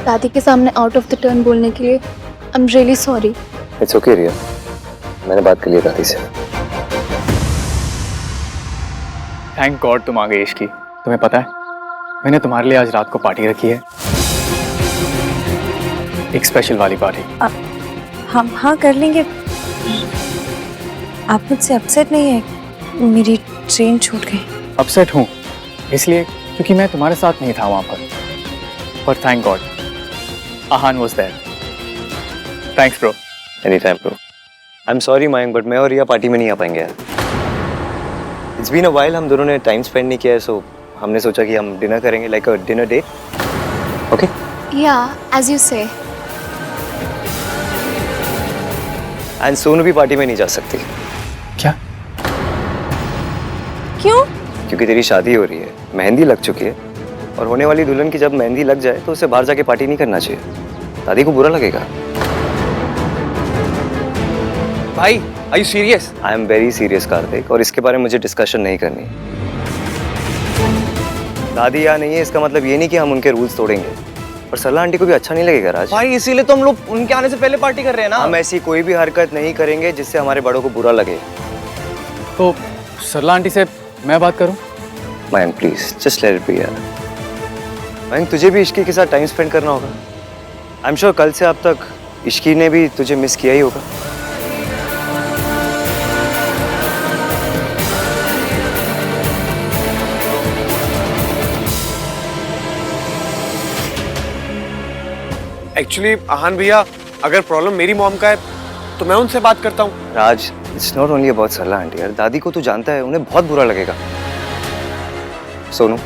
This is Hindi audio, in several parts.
दादी के सामने आउट ऑफ द टर्न बोलने के लिए I am really sorry. It's okay Riya, मैंने बात कर लिया दादी से। थैंक गॉड तुम आ गई इश्की। तुम्हें पता है मैंने तुम्हारे लिए आज रात को पार्टी रखी है, एक स्पेशल वाली पार्टी। हम हाँ कर लेंगे। आप मुझसे अपसेट नहीं है? मेरी ट्रेन छूट गई। अपसेट हूँ इसलिए क्योंकि मैं तुम्हारे साथ नहीं था वहां पर thank God Aahan was there. Thanks bro. Any time bro. I am sorry Mayank, but मैं और रिया पार्टी में नहीं आ पाएंगे यार। इट्स बीन अ व्हाइल, हम दोनों ने टाइम स्पेंड नहीं किया है, सो हमने सोचा कि हम डिनर करेंगे, like a dinner date. Okay? या as you say. And Sonu भी पार्टी में नहीं जा सकती। क्या? क्यों? क्योंकि तेरी शादी हो रही है, मेहंदी लग चुकी है, और होने वाली दुल्हन की जब मेहंदी लग जाए तो उसे बाहर जाके पार्टी नहीं करना चाहिए, दादी को बुरा लगेगा। भाई are you serious? I am very serious Kartik, और इसके बारे में मुझे डिस्कशन नहीं करनी। दादी यहाँ नहीं है इसका मतलब ये नहीं कि हम उनके रूल्स तोड़ेंगे, और सरला आंटी को भी अच्छा नहीं लगेगा राज। भाई इसीलिए तो हम लोग उनके आने से पहले पार्टी कर रहे हैं ना। हम ऐसी कोई भी हरकत नहीं करेंगे जिससे हमारे बड़ों को बुरा लगे। तो सरला आंटी से मैं बात करूं? Mayank please just let it be यार। मयंक तुझे भी इश्की के साथ टाइम स्पेंड करना होगा। आई एम श्योर कल से अब तक इश्की ने भी तुझे मिस किया ही होगा। एक्चुअली आहान भैया, अगर प्रॉब्लम मेरी मॉम का है तो मैं उनसे बात करता हूँ। Raj it's not only about Sarla aunty यार, दादी को तू जानता है, उन्हें बहुत बुरा लगेगा। सोनू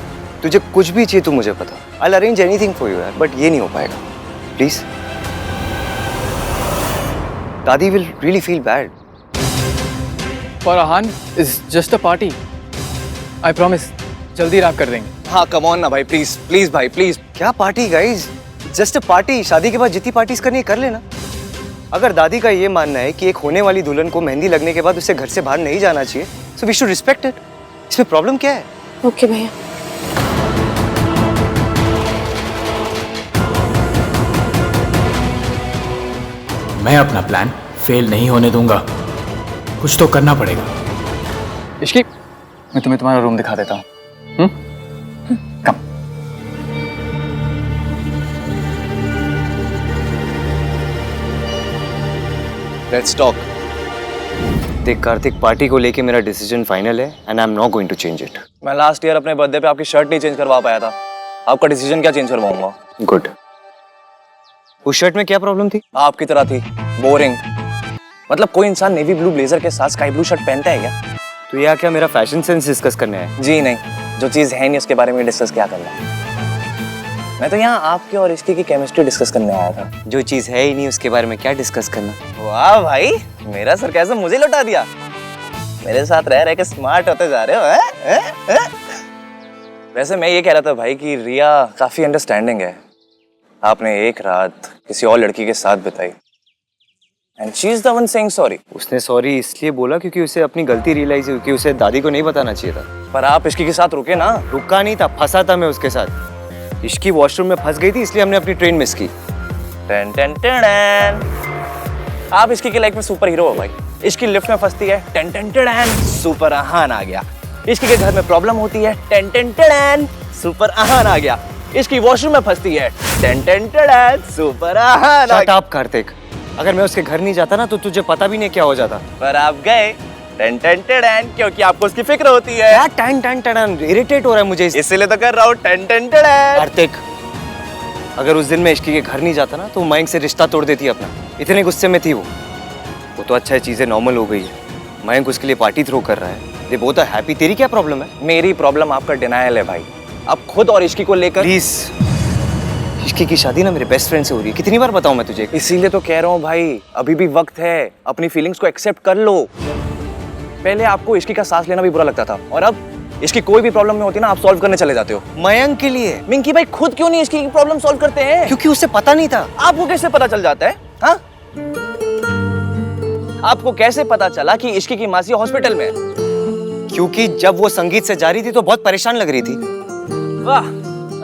तुझे कुछ भी चाहिए तू मुझे बता, I will arrange anything for you यार, बट ये नहीं हो पाएगा प्लीज। दादी विल रियली फील बैड। पर Aahan is just a party, I promise जल्दी रैप कर देंगे। हाँ कम ऑन ना भाई, प्लीज प्लीज भाई प्लीज। क्या party guys, just a party. शादी के बाद जितनी पार्टीज करनी है कर लेना। अगर दादी का ये मानना है कि एक होने वाली दुल्हन को मेहंदी लगने के बाद उसे घर से बाहर नहीं जाना चाहिए, so we should respect it. इसमें प्रॉब्लम क्या है? ओके भैया। मैं अपना प्लान फेल नहीं होने दूंगा, कुछ तो करना पड़ेगा। इश्की मैं तुम्हें तुम्हारा रूम दिखा देता हूँ। कम। Let's talk. देख कार्तिक, पार्टी को लेके मेरा डिसीजन फाइनल है and I am not going to change it. मैं लास्ट ईयर अपने बर्थडे पे आपकी शर्ट नहीं चेंज करवा पाया था, आपका डिसीजन क्या चेंज करवाऊंगा? गुड। उस शर्ट में क्या प्रॉब्लम थी? आपकी तरह थी, बोरिंग। मतलब कोई इंसान नेवी ब्लू ब्लेजर के साथ स्काई ब्लू शर्ट पहनता है क्या? तो यह क्या मेरा फैशन सेंस डिस्कस करने आया? जी नहीं, जो चीज है नहीं उसके बारे में डिस्कस क्या करना है? मैं तो यहाँ आपके और इसकी की केमिस्ट्री डिस्कस करने आया था। जो चीज है ही नहीं उसके बारे में क्या डिस्कस करना? वाह भाई, मेरा सरकाज़म मुझे लौटा दिया। मेरे साथ रह के स्मार्ट होते जा रहे हो हैं? वैसे मैं ये कह रहा था भाई कि रिया काफी अंडरस्टैंडिंग है। आपने एक रात किसी और लड़की के साथ बिताई and she is the one saying sorry. उसने सॉरी इसलिए बोला क्योंकि उसे अपनी गलती रियलाइज हुई कि उसे दादी को नहीं बताना चाहिए था। पर आप इसकी के साथ रुके ना। रुका नहीं था, फंसा था मैं उसके साथ। इश्की वॉशरूम में फंस गई थी इसलिए हमने अपनी ट्रेन मिस की। टन टन टन। आप इसकी के लाइफ में सुपर हीरो हो भाई। इसकी लिफ्ट में फंसती है, टन टन टन, सुपर आहान आ गया। इसकी के घर में प्रॉब्लम होती है, टन टन टन, सुपर आहान आ गया। इसकी वॉशरूम में फंसती है, टन टन टन, सुपर आहान आ शट गया। अप कार्तिक, अगर मैं उसके घर नहीं जाता ना तो तुझे पता भी नहीं क्या हो जाता। पर आप गए, टन टन टन, क्योंकि आपको उसकी फिक्र होती है। क्या टन टन टन, इरिटेट हो रहा है मुझे इसीलिए तो कर रहा हूँ, टन टन टन। कार्तिक, अगर उस दिन मैं इश्की के घर नहीं जाता ना तो मयंक से रिश्ता तोड़ देती अपना। इतने गुस्से में थी वो तो अच्छा है, चीजें नॉर्मल हो गई है। मयंक उसके लिए पार्टी थ्रो कर रहा है, दे बोथ आर हैप्पी। तेरी क्या प्रॉब्लम है? मेरी प्रॉब्लम आपका डिनायल है भाई। आप खुद और इश्की को लेकर। प्लीज, इश्की की शादी ना मेरे बेस्ट फ्रेंड से हो रही है, कितनी बार बताऊं मैं तुझे? इसीलिए तो कह रहा हूँ भाई, अभी भी वक्त है, अपनी फीलिंग्स को एक्सेप्ट कर लो। पहले आपको इश्की का सांस लेना भी बुरा लगता था, और अब इसकी कोई भी प्रॉब्लम में होती है ना, आप सॉल्व करने चले जाते हो। मयंक के लिए। मिंकी भाई खुद क्यों नहीं इसकी प्रॉब्लम सॉल्व करते हैं? क्योंकि उसे पता नहीं था। आपको कैसे पता चल जाता है? हाँ, आपको कैसे पता चला कि इश्की की मासी हॉस्पिटल में है? क्योंकि जब वो संगीत से जा रही थी तो बहुत परेशान लग रही थी। वाह,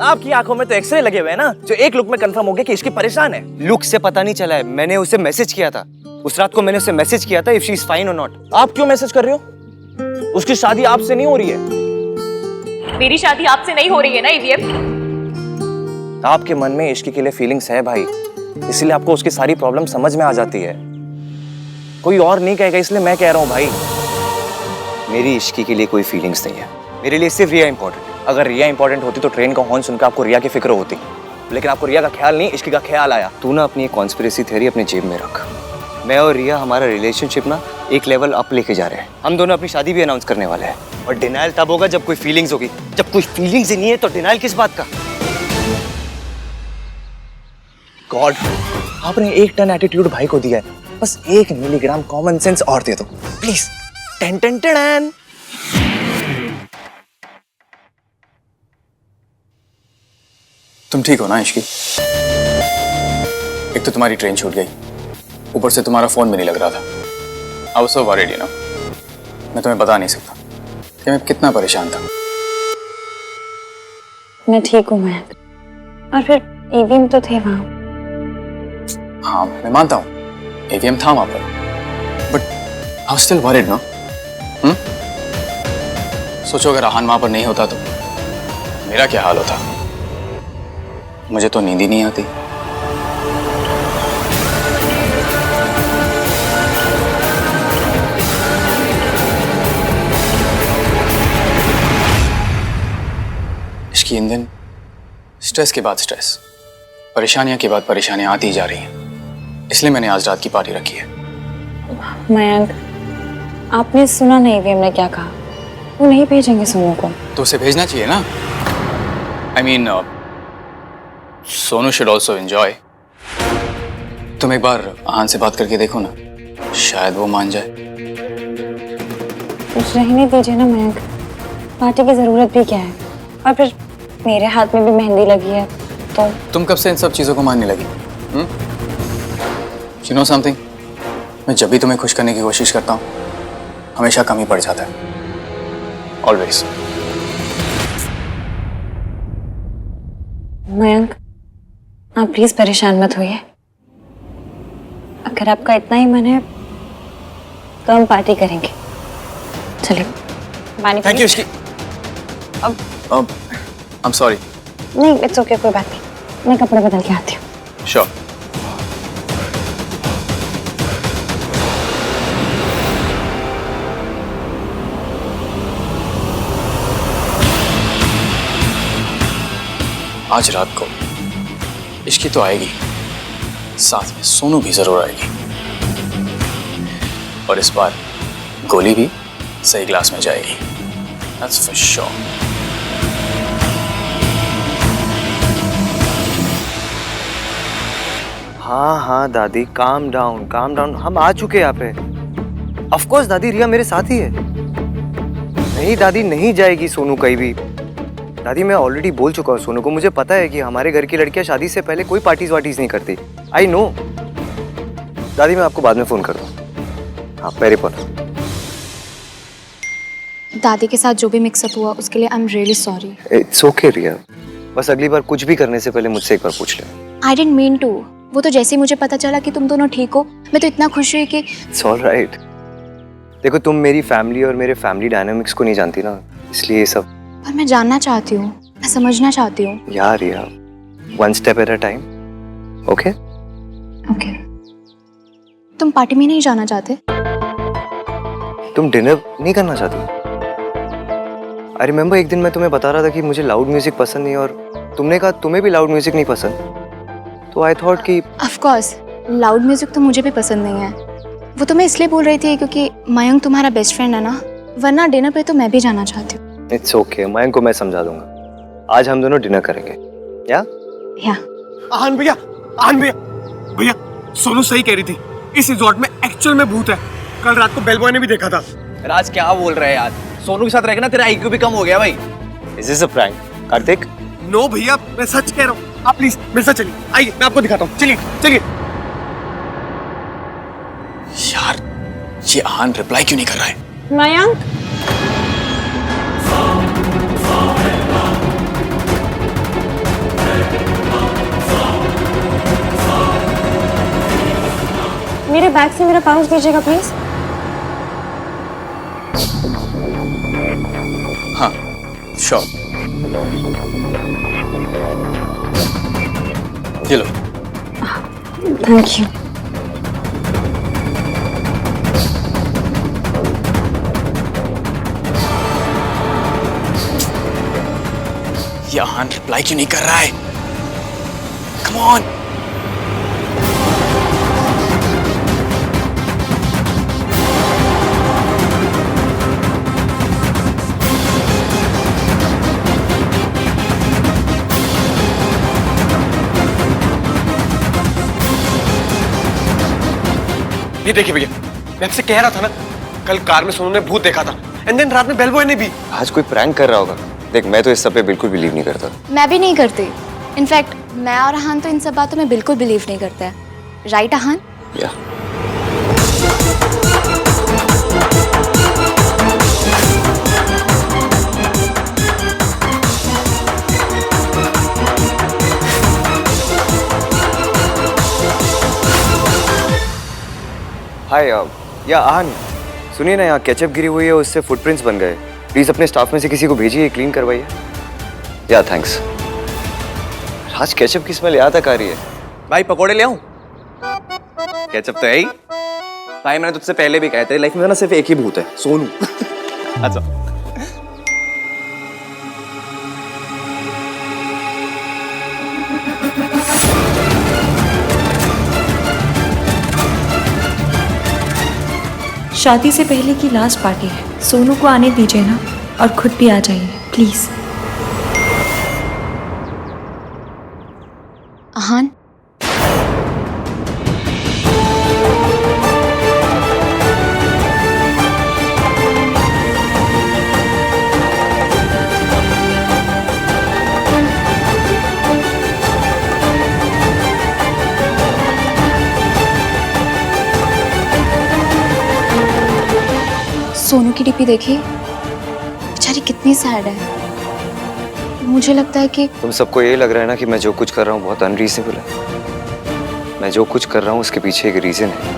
आपकी आंखों में तो एक्सरे लगे हुए हैं ना, जो एक लुक में कंफर्म हो गया कि इश्की परेशान है। लुक से पता नहीं चला है, मैंने उसे मैसेज किया था। उस रात को मैंने उसे मैसेज किया था इफ शी इज फाइन और नॉट। आप क्यों मैसेज कर रहे हो? उसकी शादी आपसे नहीं हो रही है। मेरी शादी आपसे नहीं हो रही है ना ईवीएम। आपके मन में इश्की के लिए फीलिंग्स है भाई, इसलिए आपको उसकी सारी प्रॉब्लम समझ में आ जाती है। कोई और नहीं कहेगा, इसलिए मैं कह रहा हूँ भाई। मेरी इश्की के लिए कोई फीलिंग्स नहीं है, मेरे लिए सिर्फ रिया इंपॉर्टेंट है। अगर रिया इंपॉर्टेंट होती तो ट्रेन का हॉर्न सुनकर आपको रिया की फिक्र होती, लेकिन आपको रिया का ख्याल नहीं, इश्की का ख्याल आया। तू ना अपनी कॉन्स्पिरेसी थ्योरी अपने जेब में रख। मैं और रिया हमारा रिलेशनशिप ना एक लेवल अप लेके जा रहे हैं। हम दोनों अपनी शादी भी अनाउंस करने वाले हैं। और डिनायल तब होगा जब कोई फीलिंग्स होगी। जब कोई फीलिंग्स ही नहीं है तो डिनायल किस बात का? गॉड, आपने 1 टन एटीट्यूड भाई को दिया है, बस 1 मिलीग्राम कॉमन सेंस और दे दो प्लीज। Ten ten ten. तुम ठीक हो ना इश्की? एक तो तुम्हारी ट्रेन छूट गई, ऊपर से तुम्हारा फोन भी नहीं लग रहा था। I was so worried, you know. मैं तुम्हें बता नहीं सकता कि मैं कितना परेशान था। मैं ठीक हूँ मयंक, और फिर ईवीएम तो थे वहाँ। हाँ मैं मानता हूँ एवीएम था वहां पर, but I was still worried ना। सोचो अगर आहान वहां पर नहीं होता तो मेरा क्या हाल होता। मुझे तो नींद ही नहीं आती। इसकी इन दिन स्ट्रेस के बाद स्ट्रेस, परेशानियां के बाद परेशानियां आती ही जा रही हैं, इसलिए मैंने आज रात की पार्टी रखी है। मयंक, आपने सुना नहीं ईवीएम ने क्या कहा? वो नहीं भेजेंगे सोनू को। तो उसे भेजना चाहिए ना। I mean Sonu should also enjoy. तुम एक बार आहान से बात करके देखो ना, शायद वो मान जाए। रहने दीजिए ना मयंक, पार्टी की जरूरत भी क्या है? और फिर मेरे हाथ में भी मेहंदी लगी है तो। तुम कब से इन सब चीजों को मानने लगी? यू नो समथिंग, मैं जब भी तुम्हें खुश करने की कोशिश करता हूँ हमेशा कम ही पड़ जाता है। ऑलवेज। मयंक, आप प्लीज परेशान मत होइए। अगर आपका इतना ही मन है तो हम पार्टी करेंगे। चलिए पानी। Thank you Ishki. अब आई एम सॉरी। नहीं, इट्स ओके, कोई बात नहीं। मैं कपड़े बदल के आती हूँ। श्योर। आज रात को इश्की तो आएगी, साथ में सोनू भी जरूर आएगी, और इस बार गोली भी सही ग्लास में जाएगी। That's for sure. हाँ दादी, काम डाउन। हम आ चुके हैं यहाँ पे। ऑफ कोर्स दादी, रिया मेरे साथ ही है। नहीं दादी, नहीं जाएगी सोनू कहीं भी। दादी मैं ऑलरेडी बोल चुका हूँ सोनू को, मुझे पता है कि हमारे घर की लड़कियां शादी से पहले कोई पार्टीज वार्टीज नहीं करती। I know. दादी मैं आपको बाद में फोन कर दूँ। आप मेरे पर। दादी के साथ जो भी मिक्सअप हुआ उसके लिए I am really sorry. It's okay Riya, बस अगली बार कुछ भी करने से पहले मुझसे एक बार पूछ ले। I didn't mean to. वो तो जैसे ही मुझे पता चला कि तुम दोनों ठीक हो, मैं तो इतना खुश हुई कि। It's all right. देखो तुम मेरी फैमिली और मेरे फैमिली डायनामिक्स को नहीं जानती ना, इसलिए ये सब। पर मैं जानना चाहती हूँ, मैं समझना चाहती हूँ। यार यार, one step at a time. Okay okay. तुम पार्टी में नहीं जाना चाहते? तुम डिनर नहीं करना चाहती? आई रिमेम्बर एक दिन मैं तुम्हें बता रहा था कि मुझे लाउड म्यूजिक पसंद नहीं, और तुमने कहा तुम्हें भी लाउड म्यूजिक नहीं पसंद। तो आई थॉट कि ऑफ कोर्स लाउड म्यूजिक तो मुझे भी पसंद नहीं है। वो तो मैं इसलिए बोल रही थी क्योंकि मयंक तुम्हारा बेस्ट फ्रेंड है ना, वरना डिनर पे तो मैं भी जाना चाहती हूँ। इट्स ओके, मयंक को मैं समझा दूंगा। आज हम दोनों डिनर करेंगे। या आहान भैया, भैया सोनू सही कह रही थी, इस रिजॉर्ट में एक्चुअल में भूत है। कल रात को बेलबॉय ने भी देखा था। राज क्या बोल रहे हैं यार? सोनू के साथ रहकर ना तेरा IQ भी कम हो गया भाई। Is this a prank Kartik? No भैया, मैं सच कह रहा हूँ। आप प्लीज मेरे साथ चलिए, आइए मैं आपको दिखाता हूँ। चलिए। यार ये आहान रिप्लाई क्यों नहीं कर रहा है? मयंक, मेरे बैग से मेरा पाउच दीजिएगा प्लीज। हाँ श्योर। ये लो। Thank you. ये आहान रिप्लाई क्यों नहीं कर रहा है? Come on. ये देखिए भैया, मैं आपसे कह रहा था ना, कल कार में सोनू ने भूत देखा था, एंड देन रात में बेल बॉय ने भी। आज कोई प्रैंक कर रहा होगा। देख, मैं तो इस सब पे बिल्कुल बिलीव नहीं करता। मैं भी नहीं करती। इनफैक्ट मैं और आहान तो इन सब बातों में बिल्कुल बिलीव नहीं करते हैं। राइट आहान? या हाय या आहान, सुनिए ना, यहाँ केचप गिरी हुई है, उससे फुटप्रिंट्स बन गए। प्लीज अपने स्टाफ में से किसी को भेजिए, क्लीन करवाइए। या थैंक्स। आज केचप की स्मेल यहाँ तक आ रही है। भाई पकोड़े ले आऊं? केचप तो है ही। भाई मैंने तुझसे पहले भी कहा, तेरी लाइफ में ना सिर्फ एक ही भूत है, सोनू। अच्छा। शादी से पहले की लास्ट पार्टी है, सोनू को आने दीजिए ना, और खुद भी आ जाइए प्लीज। आहान? सोनू की डीपी देखी, बेचारी कितनी सैड है। मुझे लगता है कि तुम सबको ये लग रहा है ना कि मैं जो कुछ कर रहा हूँ बहुत अनरीजनेबल है। मैं जो कुछ कर रहा हूँ उसके पीछे एक रीजन है।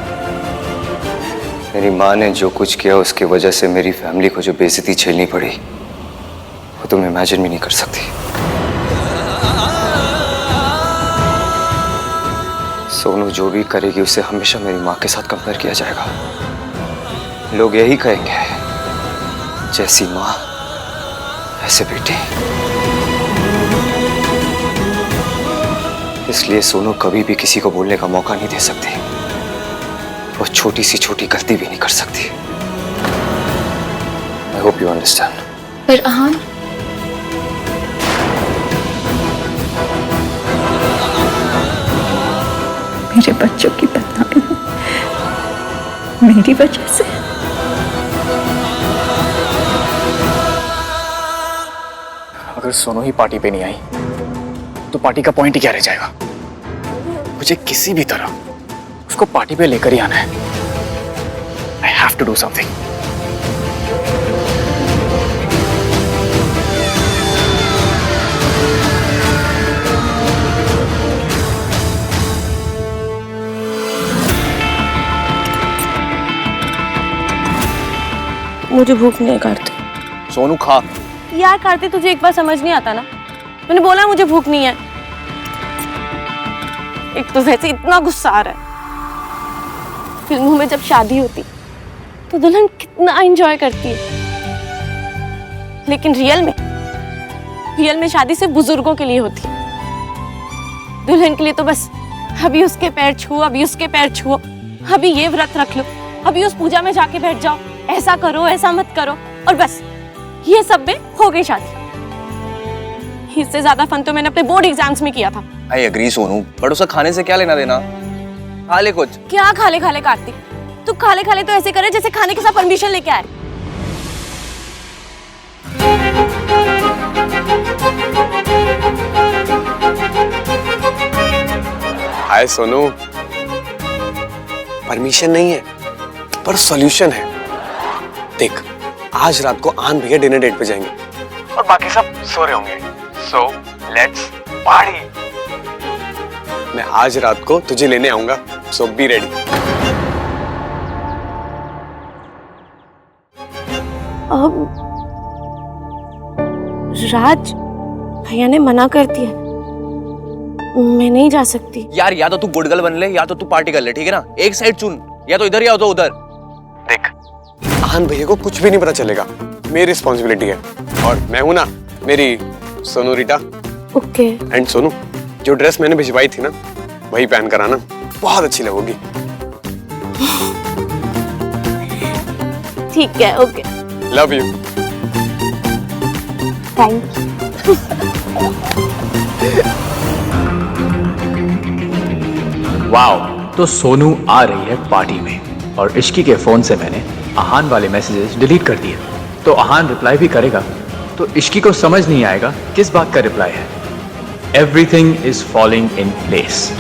मेरी माँ ने जो कुछ किया उसकी वजह से मेरी फैमिली को जो बेइज्जती झेलनी पड़ी, वो तुम इमेजिन भी नहीं कर सकती। सोनू जो भी करेगी उसे हमेशा मेरी माँ के साथ कंपेयर किया जाएगा। लोग यही कहेंगे, जैसी माँ ऐसे बेटी। इसलिए सोनू कभी भी किसी को बोलने का मौका नहीं दे सकती। वो छोटी सी छोटी गलती भी नहीं कर सकती। I hope you understand. पर आहान, मेरे बच्चों की बदनामी मेरी वजह से। अगर सोनू ही पार्टी पे नहीं आई तो पार्टी का पॉइंट ही क्या रह जाएगा? मुझे किसी भी तरह उसको पार्टी पे लेकर ही आना है। I have to do something. मुझे भूख नहीं है कार्तिक। सोनू खा। यार कार्तिक, तुझे एक बार समझ नहीं आता ना? मैंने बोला मुझे भूख नहीं है। एक तो वैसे इतना गुस्सा आ रहा है। फिल्मों में जब शादी होती तो दुल्हन कितना एंजॉय करती है, लेकिन रियल में शादी सिर्फ बुजुर्गों के लिए होती है। दुल्हन के लिए तो बस अभी उसके पैर छुओ, अभी उसके पैर छुओ, अभी ये व्रत रख लो, अभी उस पूजा में जाके बैठ जाओ, ऐसा करो ऐसा मत करो, और बस ये सब में हो गई शादी। इससे ज्यादा फन तो मैंने अपने बोर्ड एग्जाम्स में किया था। आई एग्री सोनू, बट उसका खाने से क्या लेना देना? खा ले कुछ। क्या खाले खाले कार्तिक? तू खाले खाले तो ऐसे करे जैसे खाने के साथ परमिशन लेके आए। हाय सोनू, परमिशन नहीं है पर सॉल्यूशन है। देख, आज रात को आहान भैया डिनर डेट पे जाएंगे और बाकी सब सो रहे होंगे। So let's party. मैं आज रात को तुझे लेने आऊंगा, सो बी रेडी। राज, भैया ने मना कर दिया, मैं नहीं जा सकती। यार या तो तू गुड गर्ल बन ले या तो तू पार्टी कर ले, ठीक है ना? एक साइड चुन, या तो इधर या तो उधर। देख, आहान भैया को कुछ भी नहीं पता चलेगा, मेरी रिस्पॉन्सिबिलिटी है। और मैं हूं ना, मेरी सोनू रीटा। ओके। एंड सोनू, जो ड्रेस मैंने भिजवाई थी ना, वही पहन कर आना, बहुत अच्छी लगोगी। ठीक है, okay. Love you. Thank you. Wow, तो सोनू आ रही है पार्टी में और इश्की के फोन से मैंने आहान वाले मैसेजेस डिलीट कर दिए। तो आहान रिप्लाई भी करेगा तो इश्की को समझ नहीं आएगा किस बात का रिप्लाई है। Everything is falling in place.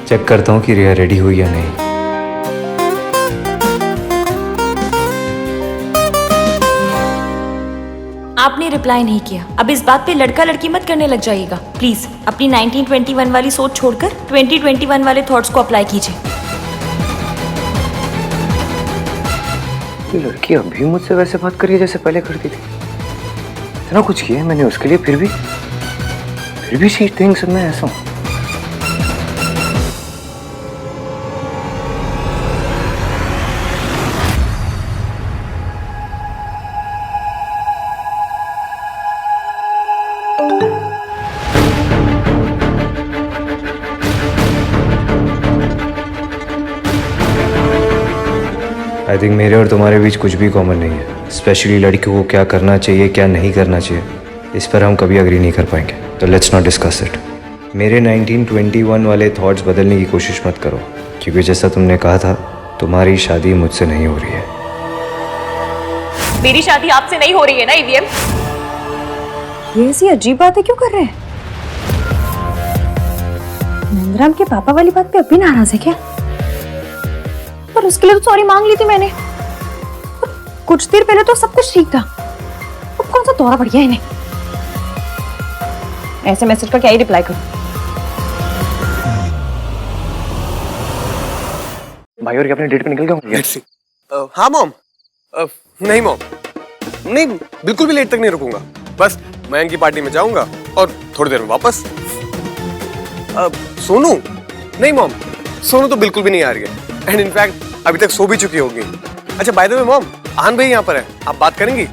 Check करता हूँ कि रिया रेडी हुई या नहीं। आपने रिप्लाई नहीं किया। अब इस बात पे लड़का लड़की मत करने लग जाइएगा प्लीज। अपनी 1921 वाली सोच छोड़कर 2021 वाले थॉट्स को अप्लाई कीजिए। ये लड़की अभी मुझसे वैसे बात करी है जैसे पहले करती थी। इतना कुछ किया है मैंने उसके लिए, फिर भी शी थिंक्स मैं ऐसा हूँ। आई थिंक मेरे और तुम्हारे बीच कुछ भी कॉमन नहीं है। स्पेशली लड़कियों को क्या करना चाहिए क्या नहीं करना चाहिए, इस पर हम कभी अग्री नहीं कर पाएंगे। तो लेट्स नॉट डिस्कस इट। मेरे 1921 वाले थॉट्स बदलने की कोशिश मत करो, क्योंकि जैसा तुमने कहा था तुम्हारी शादी मुझसे नहीं हो रही है। मेरी शादी आपसे नहीं हो रही है ना ईवीएम? ये ऐसी अजीब बातें क्यों कर रहे हैं? नंदराम के पापा वाली बात पे अभी नाराज है क्या? पर उसके लिए तो सॉरी मांग ली थी मैंने। कुछ देर पहले तो सब कुछ ठीक था। अब कौन सा दौरा पड़ गया इन्हें? ऐसे मैसेज का क्या ही रिप्लाई करूं? भाई और अपने डेट पे निकल गया। हाँ मॉम। नहीं मॉम, नहीं बिल्कुल भी लेट तक नहीं रुकूंगा। बस मैं इनकी पार्टी में जाऊंगा और थोड़ी देर में वापस। सोनू? नहीं मॉम, सोनू तो बिल्कुल भी नहीं आ रही है। एंड इनफैक्ट अभी तक सो भी चुकी होगी। अच्छा बाय द वे मॉम, आहान भाई यहाँ पर है, आप बात करेंगी?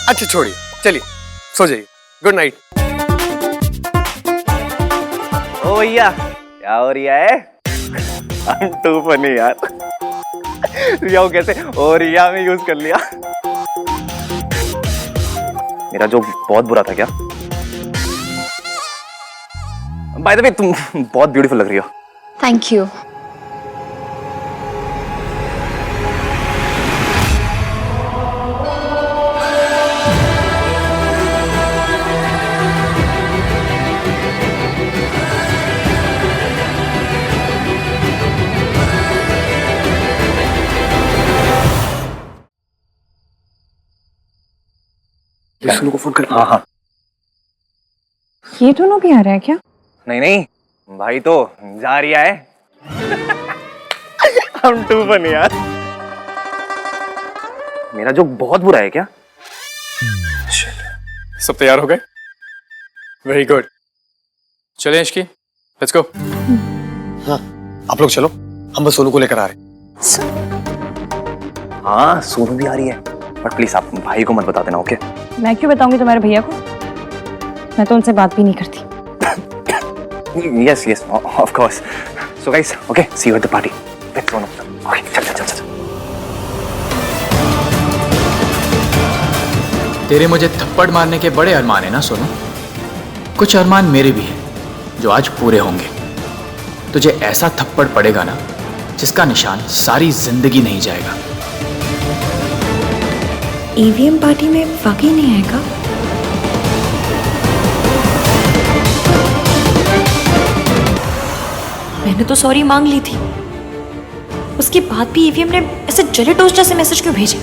अच्छा छोड़िए, चलिए सो जाइए। Good night. ओ भैया, क्या हो रही है? टू फनी यार। रिया को कैसे ओ रिया में यूज कर लिया। मेरा जोक बहुत बुरा था क्या? बाय द वे तुम बहुत ब्यूटीफुल लग रही हो। Thank you. सोनू को फोन कर। हाँ। ये दोनों भी आ रहे हैं क्या? नहीं भाई तो जा रिया है। हम टू फनी यार। मेरा जोक बहुत बुरा है क्या? सब तैयार हो गए? Very good. चले इश्की, लेट्स गो। हाँ आप लोग चलो, हम बस सोनू को लेकर आ रहे हैं। हाँ सोनू भी आ रही है, बट प्लीज आप भाई को मत बता देना, ओके? मैं क्यों बताऊंगी तुम्हारे भैया को? मैं तो उनसे बात भी नहीं करती। Yes, of course. So guys, okay, see you at the party. Let's go now. Okay, चल. तेरे मुझे थप्पड़ मारने के बड़े अरमान है ना सोनू? कुछ अरमान मेरे भी हैं जो आज पूरे होंगे। तुझे ऐसा थप्पड़ पड़ेगा ना जिसका निशान सारी जिंदगी नहीं जाएगा। ईवीएम पार्टी में वाकई नहीं आएगा? मैंने तो सॉरी मांग ली थी, उसके बाद भी ईवीएम ने ऐसे जले टोस्ट जैसे मैसेज क्यों भेजे?